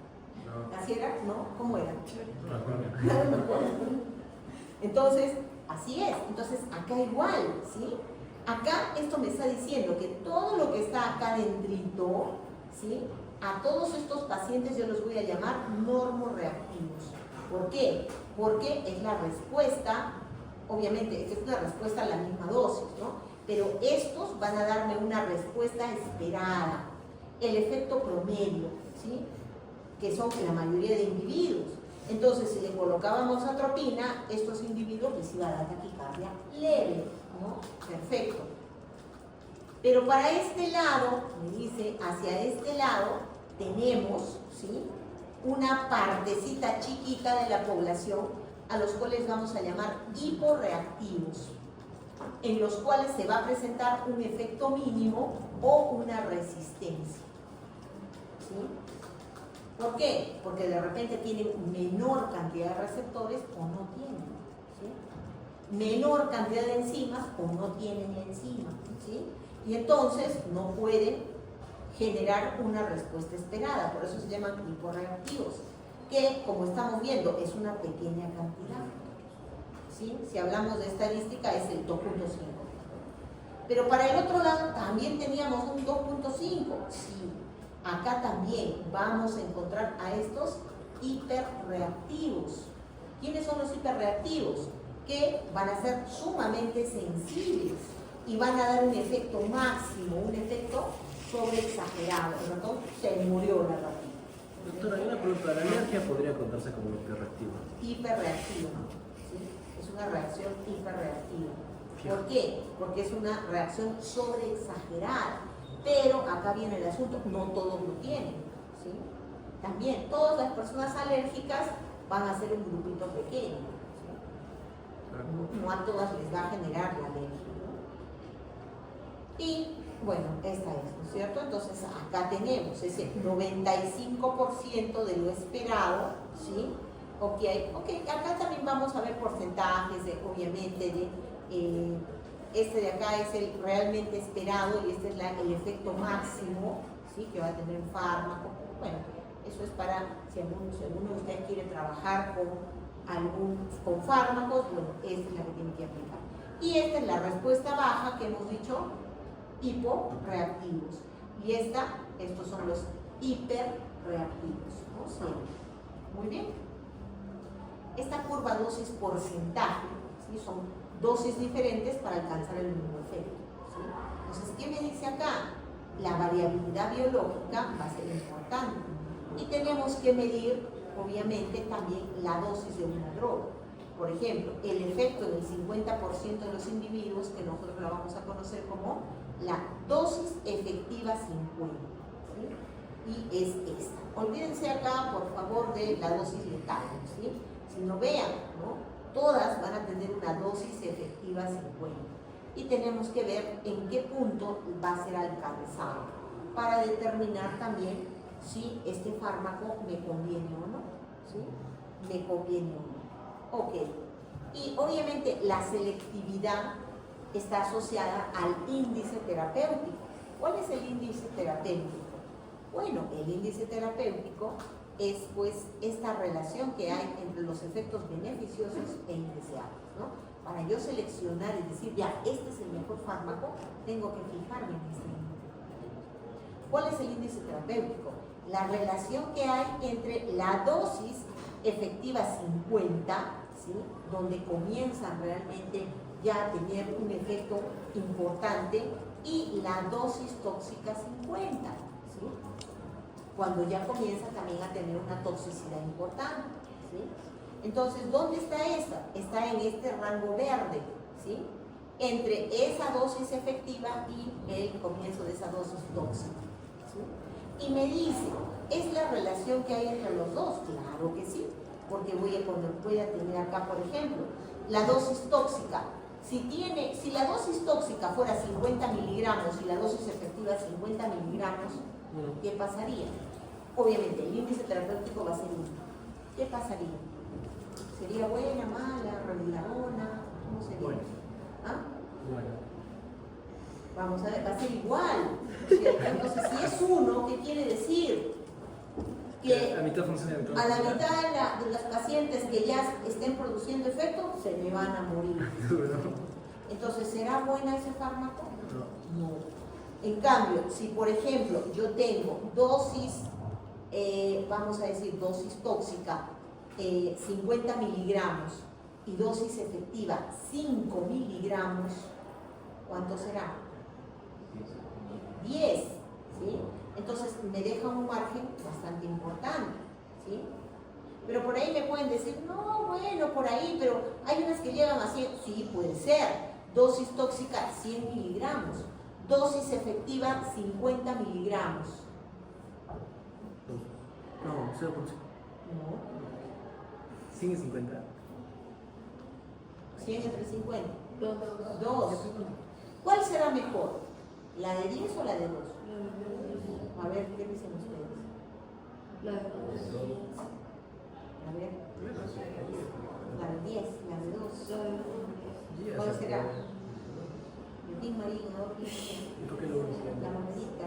No. ¿Así era? ¿No? ¿Cómo era? No me acuerdo. No me acuerdo. Entonces, así es. Entonces, acá igual, ¿sí? Acá esto me está diciendo que todo lo que está acá dentrito, ¿sí? A todos estos pacientes yo los voy a llamar normorreactivos. ¿Por qué? Porque es la respuesta, obviamente, esta es una respuesta a la misma dosis, ¿no? Pero estos van a darme una respuesta esperada, el efecto promedio, ¿sí? Que son la mayoría de individuos. Entonces, si le colocábamos atropina, estos individuos les iba a dar taquicardia leve, ¿no? Perfecto. Pero para este lado, me dice, hacia este lado, tenemos, ¿sí? Una partecita chiquita de la población a los cuales vamos a llamar hiporreactivos, en los cuales se va a presentar un efecto mínimo o una resistencia, ¿sí? ¿Por qué? Porque de repente tienen menor cantidad de receptores o no tienen, ¿sí? Menor cantidad de enzimas o no tienen enzima, ¿sí? Y entonces no pueden generar una respuesta esperada, por eso se llaman hiporreactivos, que como estamos viendo es una pequeña cantidad, ¿sí? Si hablamos de estadística es el 2.5. Pero para el otro lado también teníamos un 2.5, sí. acá también vamos a encontrar a estos hiperreactivos. ¿Quiénes son los hiperreactivos? Que van a ser sumamente sensibles y van a dar un efecto máximo, un efecto sobreexagerado. Por lo tanto, se murió la ratita. Doctora, hay una pregunta. ¿La alergia podría contarse como hiperreactiva? Hiperreactiva, ¿sí? Es una reacción hiperreactiva. ¿Por qué? Porque es una reacción sobreexagerada. Pero acá viene el asunto, no todos lo tienen, ¿sí? También, todas las personas alérgicas van a ser un grupito pequeño, ¿sí? No a todas les va a generar la alergia, ¿no? Y bueno, esta es, ¿no es cierto? Entonces acá tenemos ese 95% de lo esperado, ¿sí? Ok, acá también vamos a ver porcentajes, obviamente, de este de acá es el realmente esperado y este es el efecto máximo, ¿sí? Que va a tener un fármaco. Bueno, eso es para, si alguno de ustedes quiere trabajar con fármacos, bueno, esta es la que tiene que aplicar. Y esta es la respuesta baja que hemos dicho, hiporreactivos. Y estos son los hiperreactivos, ¿no? Sí. Muy bien. Esta curva dosis porcentaje, ¿sí? Son dosis diferentes para alcanzar el mismo efecto, ¿sí? Entonces, ¿qué me dice acá? La variabilidad biológica va a ser importante. Y tenemos que medir, obviamente, también la dosis de una droga. Por ejemplo, el efecto del 50% de los individuos, que nosotros la vamos a conocer como la dosis efectiva 50, ¿sí? Y es esta. Olvídense acá, por favor, de la dosis letal, ¿sí? Si no vean, ¿no? Todas van a tener una dosis efectiva 50. Y tenemos que ver en qué punto va a ser alcanzado para determinar también si este fármaco me conviene o no, ¿sí? Me conviene o no. Ok. Y obviamente la selectividad está asociada al índice terapéutico. ¿Cuál es el índice terapéutico? Bueno, el índice terapéutico es pues esta relación que hay entre los efectos beneficiosos e indeseables, ¿no? Para yo seleccionar y decir, ya, este es el mejor fármaco, tengo que fijarme en este índice terapéutico. ¿Cuál es el índice terapéutico? La relación que hay entre la dosis efectiva 50, ¿sí? Donde comienzan realmente ya a tener un efecto importante, y la dosis tóxica 50, ¿sí? Cuando ya comienza también a tener una toxicidad importante, ¿sí? Entonces, ¿dónde está esta? Está en este rango verde, ¿sí? Entre esa dosis efectiva y el comienzo de esa dosis tóxica, ¿sí? Y me dice, ¿es la relación que hay entre los dos? Claro que sí, porque voy a tener acá, por ejemplo, la dosis tóxica. Si la dosis tóxica fuera 50 miligramos y la dosis efectiva 50 miligramos, ¿qué pasaría? Obviamente, el índice terapéutico va a ser 1. ¿Qué pasaría? ¿Sería buena, mala, regularona? ¿Cómo sería? Bueno. ¿Ah? Bueno. Vamos a ver, va a ser igual, ¿cierto? Entonces, si es 1, ¿qué quiere decir? Que a mitad funciona, a la mitad de los pacientes que ya estén produciendo efecto, se me van a morir. Entonces, ¿será buena ese fármaco? No. En cambio, si por ejemplo yo tengo dosis, vamos a decir dosis tóxica, 50 miligramos y dosis efectiva 5 miligramos, ¿cuánto será? 10, ¿sí? Entonces me deja un margen bastante importante, ¿sí? Pero por ahí me pueden decir, no, bueno, por ahí, pero hay unas que llegan a 100, sí, puede ser. Dosis tóxica 100 miligramos, dosis efectiva 50 miligramos. No, 0%. No. 100 y 50. 100 entre 50. 2. ¿Cuál será mejor? ¿La de 10 o la de 2? A ver, ¿qué dicen ustedes? La de 2. A ver. La de 10, la de 2. La de 2. ¿Cuál será? Martín Marín, ¿no? Creo que lo vamos a La monedita.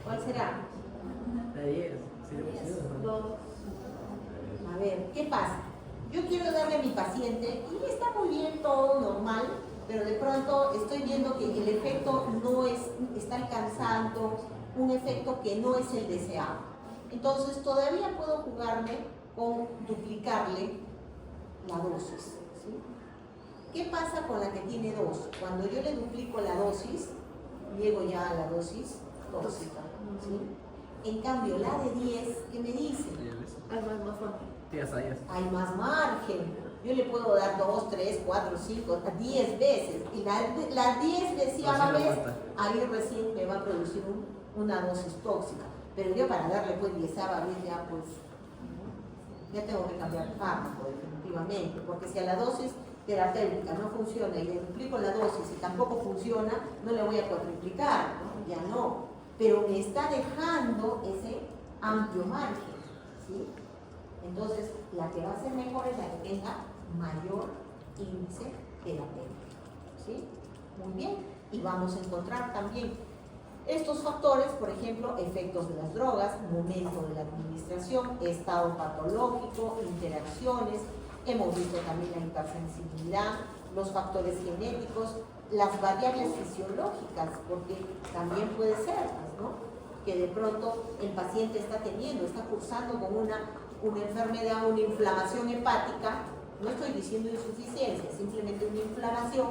¿Cuál será? La de 10. ¿Sí? 2. A ver, ¿qué pasa? Yo quiero darle a mi paciente, y está muy bien, todo normal, pero de pronto estoy viendo que el efecto no está alcanzando un efecto que no es el deseado. Entonces todavía puedo jugarme con duplicarle la dosis, ¿sí? ¿Qué pasa con la que tiene 2? Cuando yo le duplico la dosis, llego ya a la dosis tóxica, ¿sí? En cambio, la de 10, ¿qué me dice? Hay más margen. Yo le puedo dar 2, 3, 4, 5, 10 veces. Y la 10 deseaba vez, ahí recién me va a producir una dosis tóxica. Pero yo para darle pues 10ª vez ya pues, ya tengo que cambiar el fármaco definitivamente. Porque si a la dosis terapéutica no funciona y le duplico la dosis y tampoco funciona, no le voy a cuadruplicar, ¿no? Ya no. Pero me está dejando ese amplio margen, ¿sí? Entonces, la que va a ser mejor es la que tenga mayor índice terapéutico, ¿sí? Muy bien. Y vamos a encontrar también estos factores, por ejemplo, efectos de las drogas, momento de la administración, estado patológico, interacciones. Hemos visto también la hipersensibilidad, los factores genéticos, las variables fisiológicas, porque también puede ser, ¿no? Que de pronto el paciente está cursando con una enfermedad, una inflamación hepática. No estoy diciendo insuficiencia, simplemente una inflamación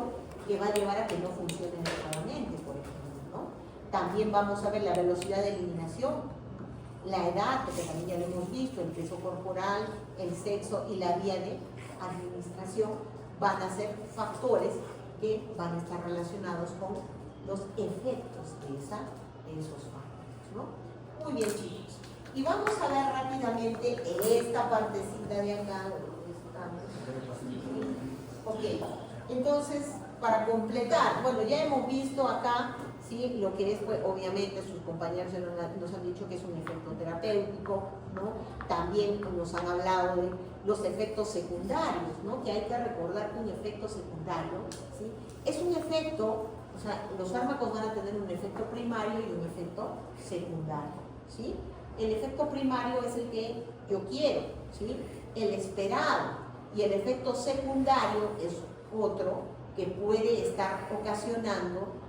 que va a llevar a que no funcione adecuadamente, por ejemplo, ¿no? También vamos a ver la velocidad de eliminación, la edad, porque también ya lo hemos visto, el peso corporal, el sexo y la vía de administración van a ser factores que van a estar relacionados con los efectos de esos fármacos, ¿no? Muy bien, chicos. Y vamos a ver rápidamente esta partecita de acá. Ok, entonces, para completar, bueno, ya hemos visto acá, ¿sí? Lo que es, pues, obviamente, sus compañeros nos han dicho que es un efecto terapéutico, ¿no? También nos han hablado de los efectos secundarios, ¿no? Que hay que recordar que un efecto secundario, ¿sí? Es un efecto, o sea, los fármacos van a tener un efecto primario y un efecto secundario, ¿sí? El efecto primario es el que yo quiero, ¿sí? El esperado. Y el efecto secundario es otro que puede estar ocasionando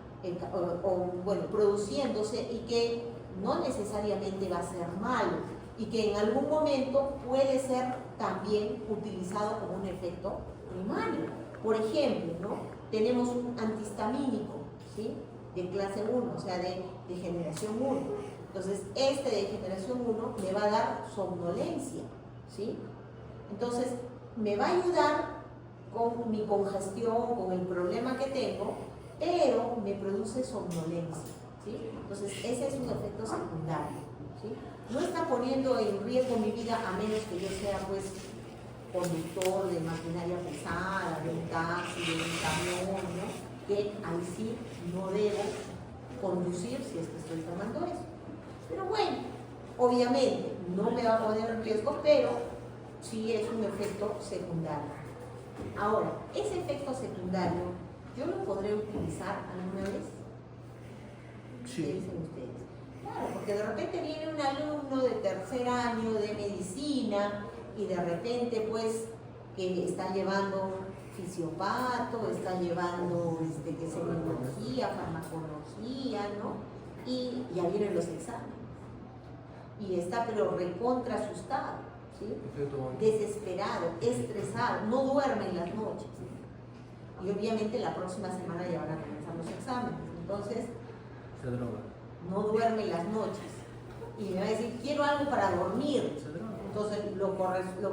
bueno, produciéndose y que no necesariamente va a ser malo y que en algún momento puede ser también utilizado como un efecto primario. Por ejemplo, ¿no? Tenemos un antihistamínico, ¿sí? De clase 1, o sea, de generación 1. Entonces, este de generación 1 me va a dar somnolencia, ¿sí? Entonces, me va a ayudar con mi congestión, con el problema que tengo, pero me produce somnolencia, ¿sí? Entonces, ese es un efecto secundario, ¿sí? No está poniendo en riesgo mi vida a menos que yo sea, pues, conductor de maquinaria pesada, de un taxi, de un camión, ¿no? Que ahí sí no debo conducir si es que estoy tomando eso. Pero bueno, obviamente no me va a poner en riesgo, pero sí es un efecto secundario. Ahora, ese efecto secundario, ¿yo lo podré utilizar alguna vez? Sí. ¿Qué dicen ustedes? Claro, porque de repente viene un alumno de tercer año de medicina y de repente pues que está llevando fisiopato, está llevando que semiología, farmacología, ¿no? Y ya vienen los exámenes. Y está pero recontra asustado, ¿sí? Desesperado, estresado, no duerme en las noches. Y obviamente la próxima semana ya van a comenzar los exámenes. Entonces, se droga. No duerme en las noches. Y me va a decir, quiero algo para dormir. Entonces, lo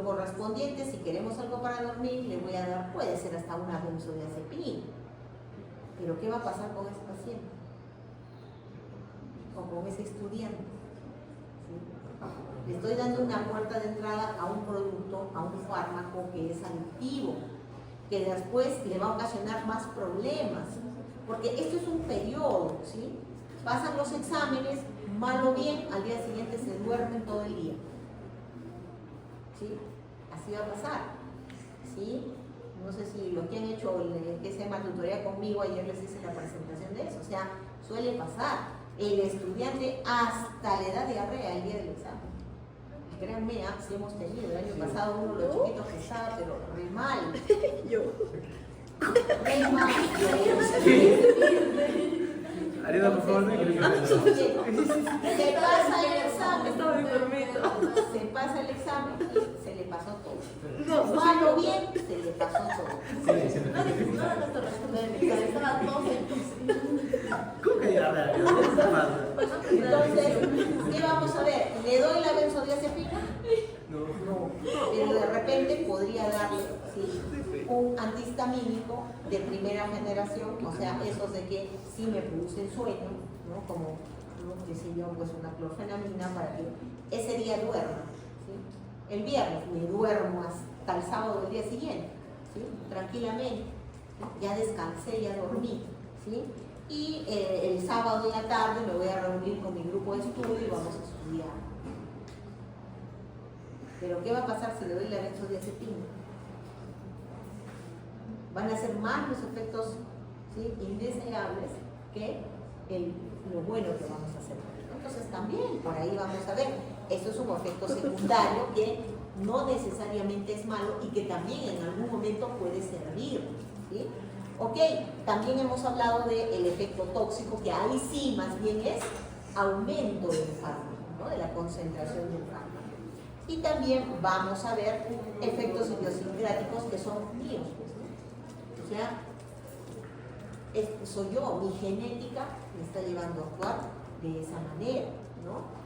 correspondiente, si queremos algo para dormir, le voy a dar, puede ser hasta una benzodiazepina. Pero ¿qué va a pasar con ese paciente? O con ese estudiante. ¿Sí? Le estoy dando una puerta de entrada a un producto, a un fármaco que es adictivo, que después le va a ocasionar más problemas. Porque esto es un periodo, ¿sí? Pasan los exámenes, mal o bien, al día siguiente se duermen todo el día. ¿Sí? Así va a pasar. ¿Sí? No sé si los que han hecho que se llama tutoría conmigo, ayer les hice la presentación de eso. O sea, suele pasar. El estudiante hasta le da diarrea el día del examen. Y créanme, sí hemos tenido. El año pasado uno de los chiquitos que estaba, pero re mal. Yo. Re mal. Ariana, por favor, déjale que Se pasa el examen. Estaba enfermito. Se pasa el examen y se le pasó todo. No, Malo o bien, se le pasó todo. no necesito responder, estaba todo ¿Cómo que ya? Entonces, ¿qué vamos a ver? ¿Le doy la benzodiazepina? No. Pero de repente podría darle ¿sí? un antihistamínico de primera generación, o sea, esos de que sí me producen sueño, ¿no? Como, ¿no? qué sé yo, pues una clorfenamina para que ese día duerma. ¿Sí? El viernes me duermo hasta el sábado del día siguiente, ¿sí? Tranquilamente. ¿Sí? Ya descansé, ya dormí. ¿Sí? Y el sábado en la tarde me voy a reunir con mi grupo de estudio y vamos a estudiar. Pero ¿qué va a pasar si le doy la benzodiazepina? Van a ser más los efectos ¿sí? indeseables que lo bueno que vamos a hacer. Entonces también por ahí vamos a ver, esto es un efecto secundario que no necesariamente es malo y que también en algún momento puede servir. ¿Sí? Ok, también hemos hablado del efecto tóxico, que ahí sí más bien es aumento del fármaco, ¿no? De la concentración del fármaco. Y también vamos a ver efectos idiosincráticos que son míos, pues, ¿no? O sea, soy yo, mi genética me está llevando a actuar de esa manera, ¿no?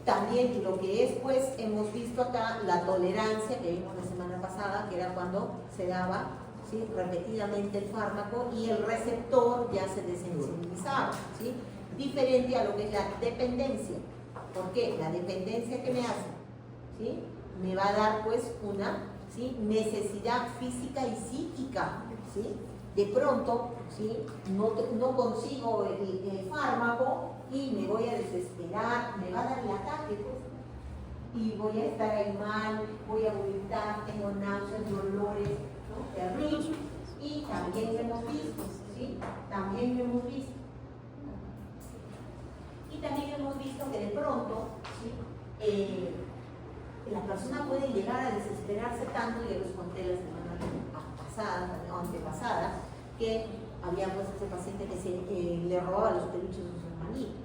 También lo que es, pues, hemos visto acá la tolerancia que vimos la semana pasada, que era cuando se daba ¿sí? repetidamente el fármaco y el receptor ya se desensibilizaba, ¿sí? Diferente a lo que es la dependencia. ¿Por qué? La dependencia que me hace ¿sí? me va a dar pues una ¿sí? necesidad física y psíquica. ¿Sí? De pronto ¿sí? no consigo el fármaco y me voy a desesperar, me va a dar el ataque pues, y voy a estar ahí mal, voy a vomitar, tengo náuseas, dolores, ¿no? terribles. Y también lo hemos visto, ¿sí? También lo hemos visto. Y también hemos visto que de pronto ¿sí? La persona puede llegar a desesperarse tanto, y les conté la semana pasada, o antepasada, que había pues este paciente que le robaba los peluches a sus hermanitos.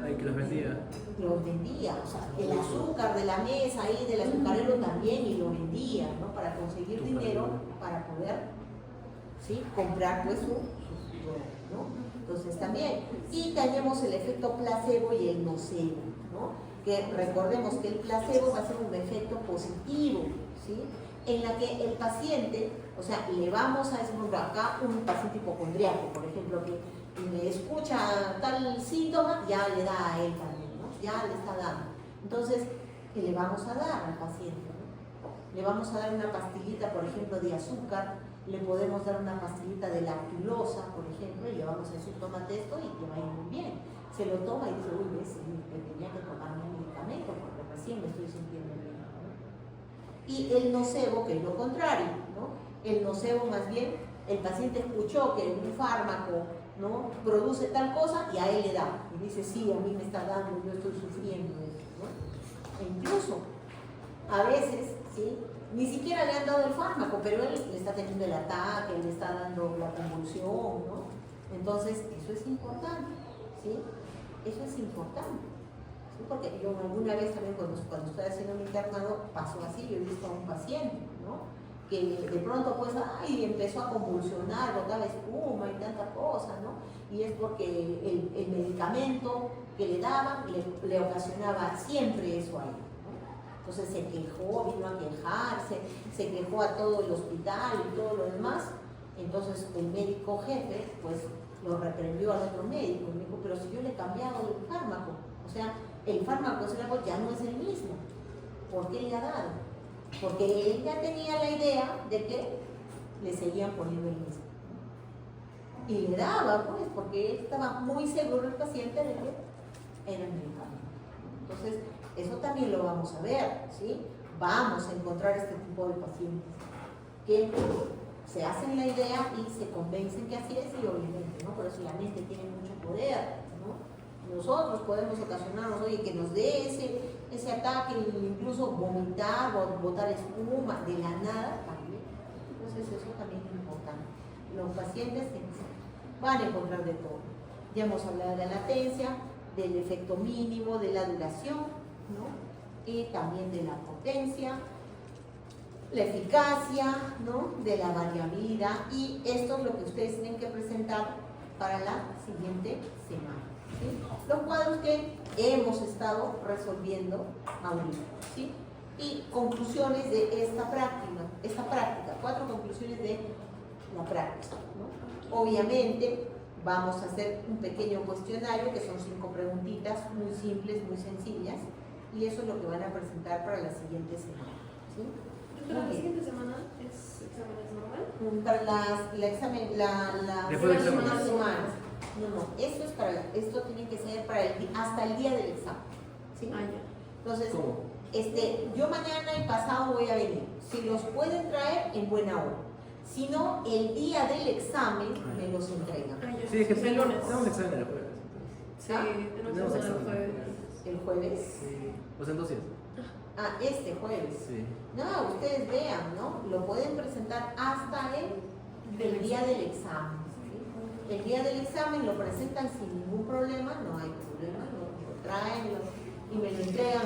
Ay, que los vendía. Los vendía, o sea, el azúcar de la mesa ahí del azucarero también, y lo vendía, ¿no? Para conseguir dinero para poder ¿sí? comprar pues su ¿no? Entonces también, y tenemos el efecto placebo y el nocebo, ¿no? Que recordemos que el placebo va a ser un efecto positivo, ¿sí? En la que el paciente, o sea, le vamos a decir acá un paciente hipocondriaco, por ejemplo, que me escucha tal síntoma, ya le da a él también, ¿no? Ya le está dando. Entonces, ¿qué le vamos a dar al paciente? ¿No? Le vamos a dar una pastillita, por ejemplo, de azúcar, le podemos dar una pastillita de lactulosa, por ejemplo, y le vamos a decir, tómate esto y te va a ir muy bien. Se lo toma y dice, uy, ves, tenía que tomar un medicamento porque recién me estoy sintiendo bien, ¿no? Y el nocebo, que es lo contrario, ¿no? El nocebo más bien, el paciente escuchó que un fármaco ¿no? produce tal cosa y a él le da. Y dice, sí, a mí me está dando, yo estoy sufriendo eso, ¿no? E incluso, a veces, ¿sí? Ni siquiera le han dado el fármaco, pero él le está teniendo el ataque, le está dando la convulsión, ¿no? Entonces, eso es importante, ¿sí? Eso es importante, ¿sí? Porque yo alguna vez también cuando estoy haciendo mi internado pasó así, yo he visto a un paciente, ¿no? Que de pronto pues, ay, empezó a convulsionar, botaba espuma y tanta cosa, ¿no? Y es porque el medicamento que le daban le ocasionaba siempre eso a él, ¿no? Entonces se quejó, vino a quejarse, se quejó a todo el hospital y todo lo demás. Entonces el médico jefe pues lo reprendió al otro médico y me dijo, pero si yo le he cambiado el fármaco, o sea, el fármaco ya no es el mismo, ¿por qué le ha dado? Porque él ya tenía la idea de que le seguían poniendo el mismo. Y le daba, pues, porque él estaba muy seguro el paciente de que era el medicamento. Entonces, eso también lo vamos a ver, ¿sí? Vamos a encontrar este tipo de pacientes que se hacen la idea y se convencen que así es, y obviamente, ¿no? Por eso la mente tiene mucho poder, ¿no? Nosotros podemos ocasionarnos, oye, que nos dé ese ataque, incluso vomitar o botar espuma de la nada también. Entonces eso también es importante. los pacientes van a encontrar de todo. Ya hemos hablado de la latencia, del efecto mínimo, de la duración, ¿no? Y también de la potencia, la eficacia, ¿no? De la variabilidad, y esto es lo que ustedes tienen que presentar para la siguiente semana, ¿sí? Los cuadros que hemos estado resolviendo ahorita, ¿sí? Y conclusiones de esta práctica, 4 conclusiones de la práctica, ¿no? Obviamente vamos a hacer un pequeño cuestionario que son 5 preguntitas muy simples, muy sencillas, y eso es lo que van a presentar para la siguiente semana, ¿sí? Doctora, ¿la siguiente semana es exámenes normal? Para la examen, Después del examen. próxima semana. No, esto tiene que ser hasta el día del examen, ¿sí? Ah, ya. Entonces, ¿Cómo? yo mañana y pasado voy a venir. Si los pueden traer, en buena hora. Si no, el día del examen me los entregan. Ah, ya. Sí, es que el lunes. tenemos un examen el jueves. Sí, ¿Ah? tenemos el examen. jueves. ¿El jueves? Sí. O sea, en 2 días. Ah, este jueves. Sí. No, ustedes vean, ¿no? Lo pueden presentar hasta el día del examen. ¿Sí? El día del examen lo presentan sin ningún problema, no hay problema, lo traen y me lo entregan.